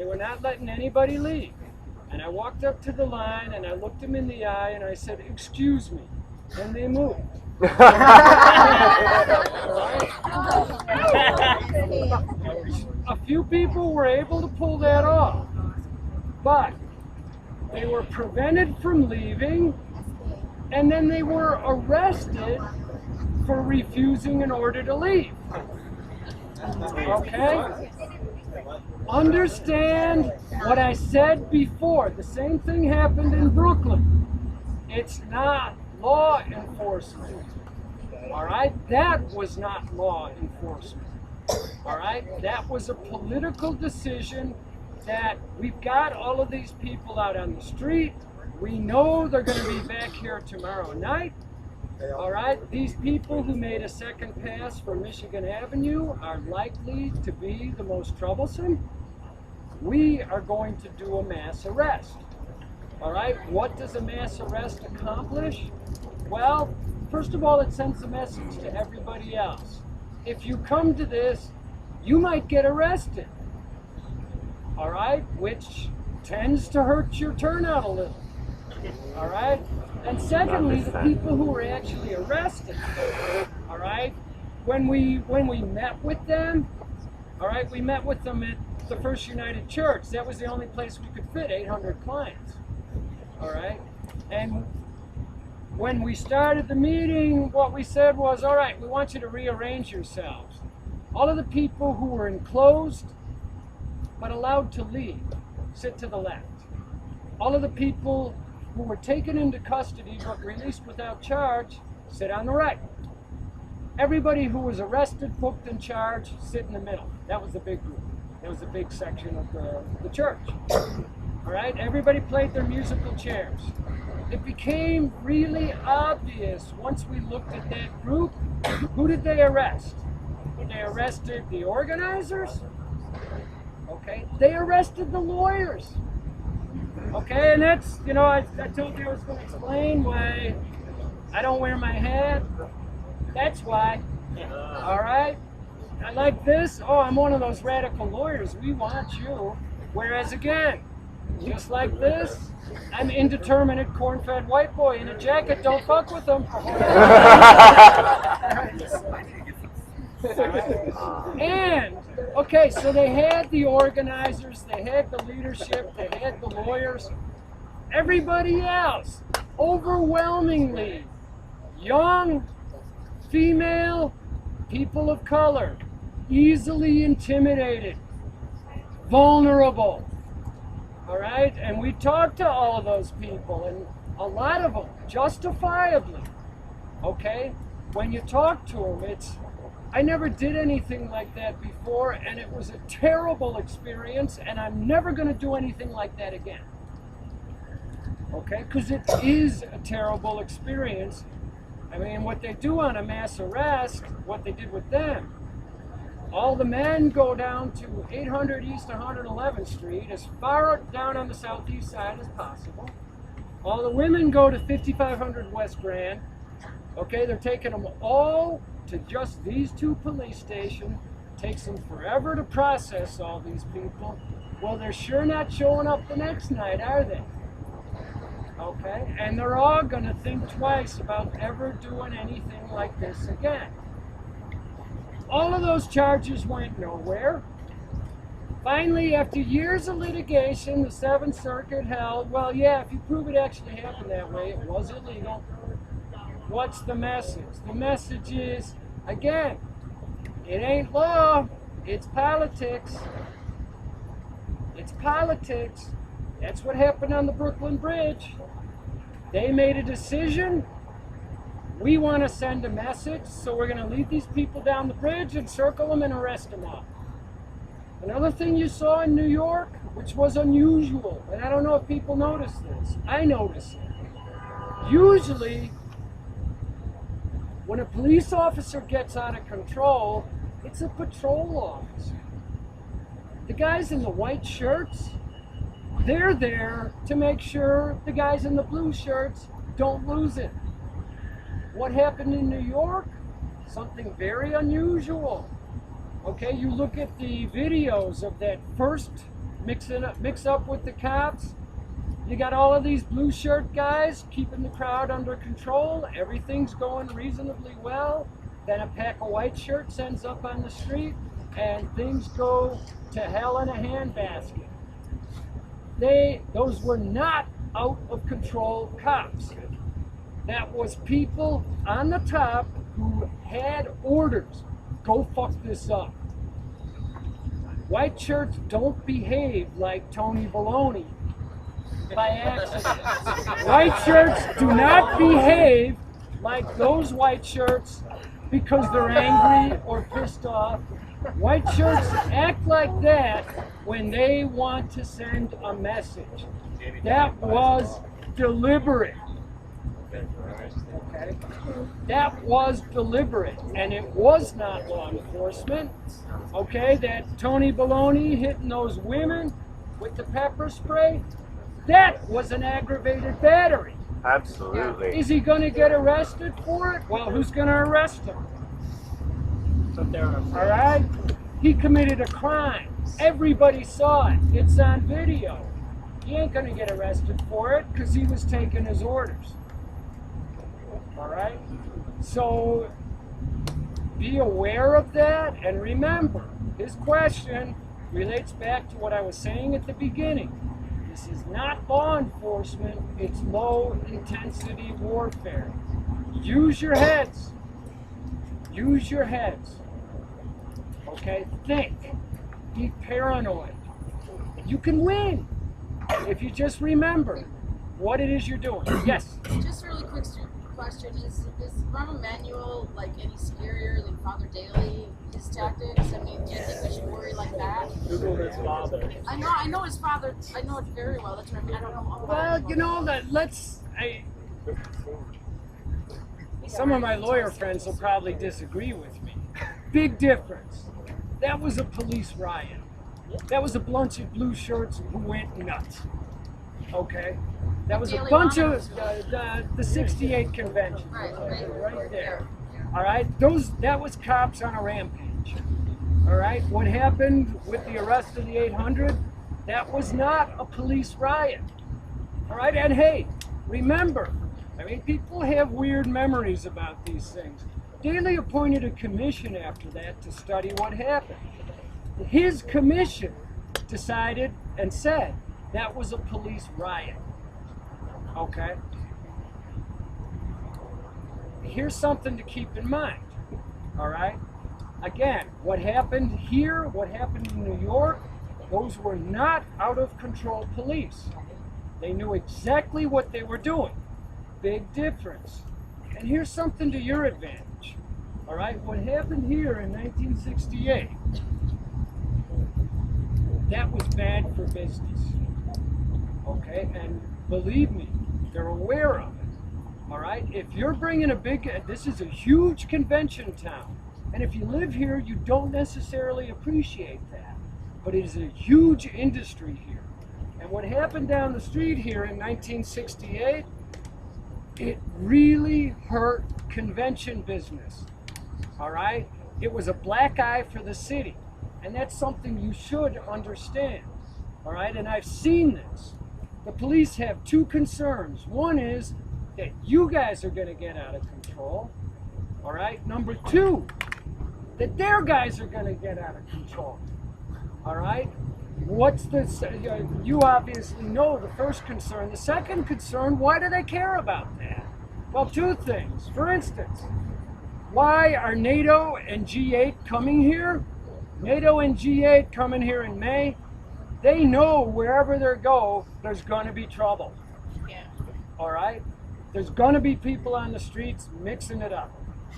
They were not letting anybody leave. And I walked up to the line and I looked them in the eye and I said, "Excuse me." And they moved. A few people were able to pull that off, but they were prevented from leaving, and then they were arrested for refusing an order to leave. Okay? Understand what I said before. The same thing happened in Brooklyn. It's not law enforcement. All right? That was not law enforcement. All right? That was a political decision that we've got all of these people out on the street. We know they're going to be back here tomorrow night. All right? These people who made a second pass for Michigan Avenue are likely to be the most troublesome. We are going to do a mass arrest. All right? What does a mass arrest accomplish? Well, first of all, it sends a message to everybody else. If you come to this, you might get arrested. All right? Which tends to hurt your turnout a little. All right? And secondly, the people who were actually arrested, all right, when we met with them, all right, we met with them at the First United Church. That was the only place we could fit 800 clients. All right? And when we started the meeting, what we said was, all right, we want you to rearrange yourselves. All of the people who were enclosed but allowed to leave, sit to the left. All of the people who were taken into custody but released without charge, sit on the right. Everybody who was arrested, booked, and charged, sit in the middle. That was the big group. That was the big section of the church. All right, everybody played their musical chairs. It became really obvious once we looked at that group, who did they arrest? They arrested the organizers. Okay, they arrested the lawyers. Okay, and that's, you know, I told you I was going to explain why I don't wear my hat. That's why. All right? I like this. Oh, I'm one of those radical lawyers. We want you. Whereas again, just like this, I'm indeterminate corn-fed white boy in a jacket. Don't fuck with them. And, okay, so they had the organizers, they had the leadership, they had the lawyers. Everybody else, overwhelmingly young, female, people of color, easily intimidated, vulnerable. All right? And we talked to all of those people, and a lot of them, justifiably, okay? When you talk to them, it's, I never did anything like that before, and it was a terrible experience, and I'm never going to do anything like that again. Okay? Because it is a terrible experience. I mean, what they do on a mass arrest, what they did with them, all the men go down to 800 East 111th Street, as far down on the southeast side as possible. All the women go to 5500 West Grand. Okay, they're taking them all to just these two police stations. Takes them forever to process all these people. Well, they're sure not showing up the next night, are they? Okay, and they're all going to think twice about ever doing anything like this again. All of those charges went nowhere. Finally, after years of litigation, the 7th Circuit held, well, yeah, if you prove it actually happened that way, it was illegal. What's the message? The message is, again, it ain't law, it's politics. It's politics. That's what happened on the Brooklyn Bridge. They made a decision. We want to send a message, so we're going to lead these people down the bridge and circle them and arrest them all. Another thing you saw in New York, which was unusual, and I don't know if people notice this, I noticed it. Usually, when a police officer gets out of control, it's a patrol officer. The guys in the white shirts, they're there to make sure the guys in the blue shirts don't lose it. What happened in New York? Something very unusual. Okay, you look at the videos of that first mix up with the cops. You got all of these blue shirt guys keeping the crowd under control. Everything's going reasonably well. Then a pack of white shirts ends up on the street and things go to hell in a handbasket. Those were not out of control cops. That was people on the top who had orders. Go fuck this up. White shirts don't behave like Tony Baloney by accident. White shirts do not behave like those white shirts because they're angry or pissed off. White shirts act like that when they want to send a message. That was deliberate. Okay? That was deliberate, and it was not law enforcement. Okay, that Tony Baloney hitting those women with the pepper spray, that was an aggravated battery. Absolutely. Is he going to get arrested for it? Well, who's going to arrest him? All right? He committed a crime. Everybody saw it. It's on video. He ain't going to get arrested for it because he was taking his orders. All right? So be aware of that, and remember, his question relates back to what I was saying at the beginning. This is not law enforcement, it's low intensity warfare. Use your heads. Use your heads. Okay? Think. Be paranoid. You can win if you just remember what it is you're doing. Yes? Just a really quick question. Is Ron Emanuel like any scarier than Father Daly, his tactics? I mean, do you think we should worry like that? Google his father. I know his father. I know it very well. That's what I mean. I don't know all about Well, you know, some of my lawyer friends will probably disagree with me. Big difference. That was a police riot. That was a bunch of blue shirts who went nuts. Okay? That was a bunch of the 68 convention. Right there. All right? That was cops on a rampage. All right? What happened with the arrest of the 800, that was not a police riot. All right? And hey, remember, I mean, people have weird memories about these things. Daley appointed a commission after that to study what happened. His commission decided and said that was a police riot. Okay? Here's something to keep in mind. All right? Again, what happened here, what happened in New York, those were not out of control police. They knew exactly what they were doing. Big difference. And here's something to your advantage. All right? What happened here in 1968, that was bad for business. Okay? And believe me, they're aware of it. All right? If you're bringing this is a huge convention town. And if you live here, you don't necessarily appreciate that. But it is a huge industry here. And what happened down the street here in 1968, it really hurt convention business. All right? It was a black eye for the city. And that's something you should understand. All right? And I've seen this. The police have two concerns. One is that you guys are going to get out of control. All right? Number two, that their guys are going to get out of control. All right? What's this? You obviously know the first concern. The second concern, why do they care about that? Well, two things. For instance, why are NATO and G8 coming here? NATO and G8 coming here in May. They know wherever they go, there's going to be trouble. Yeah. All right? There's going to be people on the streets mixing it up.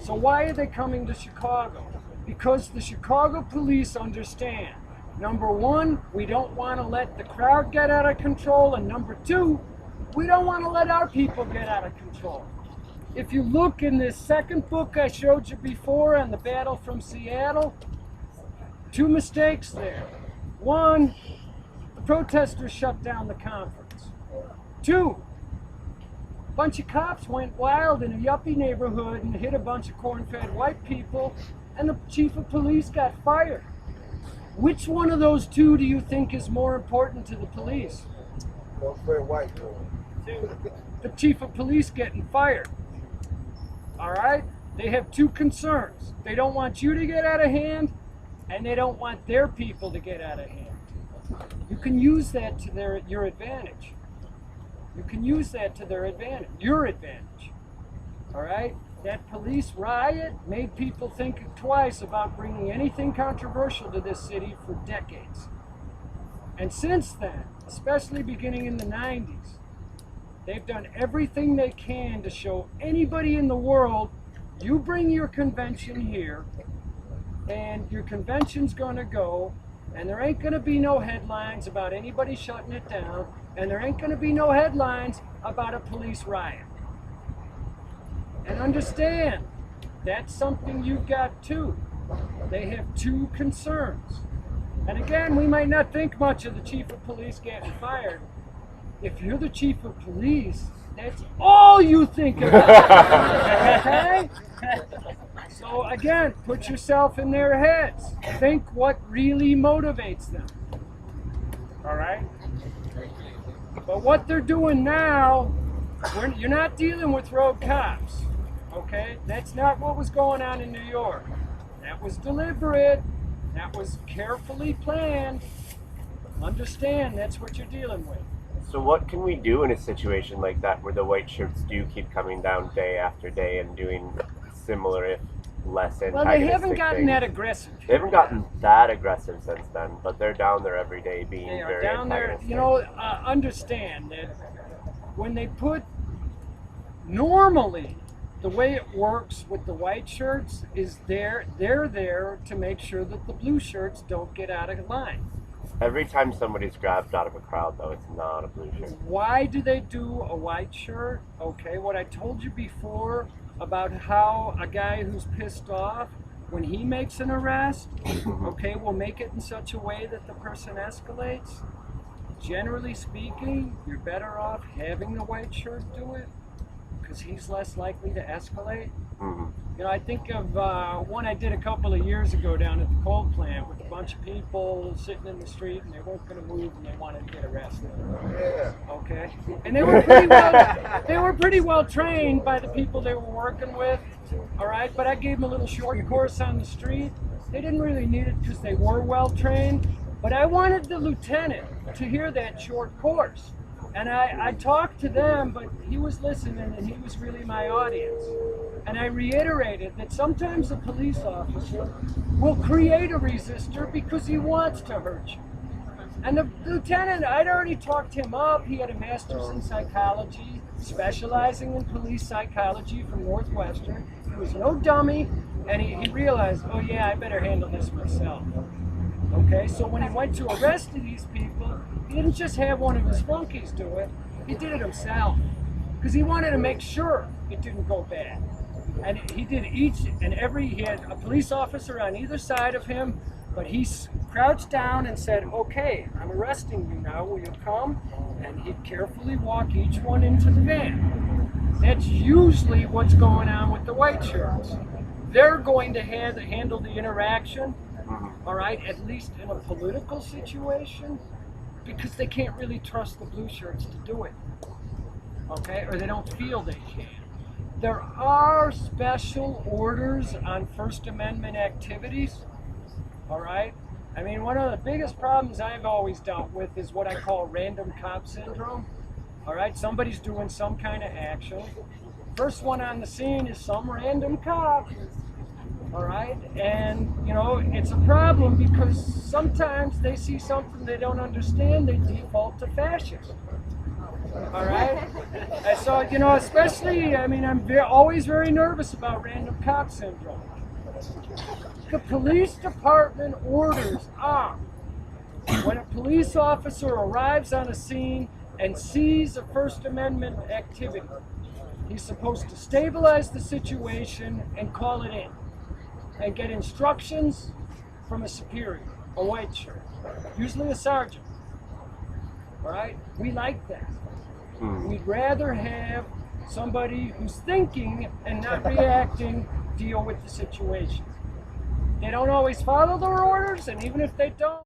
So why are they coming to Chicago? Because the Chicago police understand. Number one, we don't want to let the crowd get out of control. And number two, we don't want to let our people get out of control. If you look in this second book I showed you before on the battle from Seattle, two mistakes there. One, the protesters shut down the conference. Two, a bunch of cops went wild in a yuppie neighborhood and hit a bunch of corn-fed white people, and the chief of police got fired. Which one of those two do you think is more important to the police? White The chief of police getting fired. All right? They have two concerns. They don't want you to get out of hand, and they don't want their people to get out of hand. You can use that to your advantage. You can use that to their advantage, your advantage. All right? That police riot made people think twice about bringing anything controversial to this city for decades. And since then, especially beginning in the 90s, they've done everything they can to show anybody in the world, you bring your convention here, and your convention's going to go, and there ain't going to be no headlines about anybody shutting it down, and there ain't going to be no headlines about a police riot. And understand, that's something you've got too. They have two concerns. And again, we might not think much of the chief of police getting fired. If you're the chief of police, that's all you think about. Okay? So again, put yourself in their heads. Think what really motivates them. All right? But what they're doing now, you're not dealing with rogue cops. Okay? That's not what was going on in New York. That was deliberate. That was carefully planned. Understand, that's what you're dealing with. So what can we do in a situation like that where the white shirts do keep coming down day after day and doing similar, if less antagonistic Well, they haven't gotten things? that aggressive. They haven't gotten that aggressive since then, but they're down there every day being They are very down there. antagonistic. You know, understand that when they put, normally, the way it works with the white shirts is they're there to make sure that the blue shirts don't get out of line. Every time somebody's grabbed out of a crowd, though, it's not a blue shirt. Why do they do a white shirt? Okay, what I told you before about how a guy who's pissed off, when he makes an arrest, okay, will make it in such a way that the person escalates. Generally speaking, you're better off having the white shirt do it because he's less likely to escalate. Mm-hmm. You know, I think of one I did a couple of years ago down at the coal plant with a bunch of people sitting in the street and they weren't going to move and they wanted to get arrested. Yeah. Okay, and they were pretty well trained by the people they were working with. All right, but I gave them a little short course on the street. They didn't really need it because they were well trained. But I wanted the lieutenant to hear that short course. And I talked to them, but he was listening and he was really my audience. And I reiterated that sometimes a police officer will create a resistor because he wants to hurt you. And the lieutenant, I'd already talked him up. He had a master's in psychology, specializing in police psychology from Northwestern. He was no dummy, and he realized, oh yeah, I better handle this myself. Okay, so when he went to arrest these people, he didn't just have one of his flunkies do it, he did it himself. Because he wanted to make sure it didn't go bad. And he did each and every, he had a police officer on either side of him, but he crouched down and said, okay, I'm arresting you now, will you come? And he'd carefully walk each one into the van. That's usually what's going on with the white shirts. They're going to handle the interaction, all right, at least in a political situation, because they can't really trust the blue shirts to do it, okay, or they don't feel they can. There are special orders on First Amendment activities, all right? I mean, one of the biggest problems I've always dealt with is what I call random cop syndrome, all right? Somebody's doing some kind of action. First one on the scene is some random cop, all right? And, you know, it's a problem because sometimes they see something they don't understand, they default to fascist. All right? So, you know, especially, I mean, I'm always very nervous about random cop syndrome. The police department orders are, when a police officer arrives on a scene and sees a First Amendment activity, he's supposed to stabilize the situation and call it in and get instructions from a superior, a white shirt, usually a sergeant. All right? We like that. We'd rather have somebody who's thinking and not reacting deal with the situation. They don't always follow their orders, and even if they don't,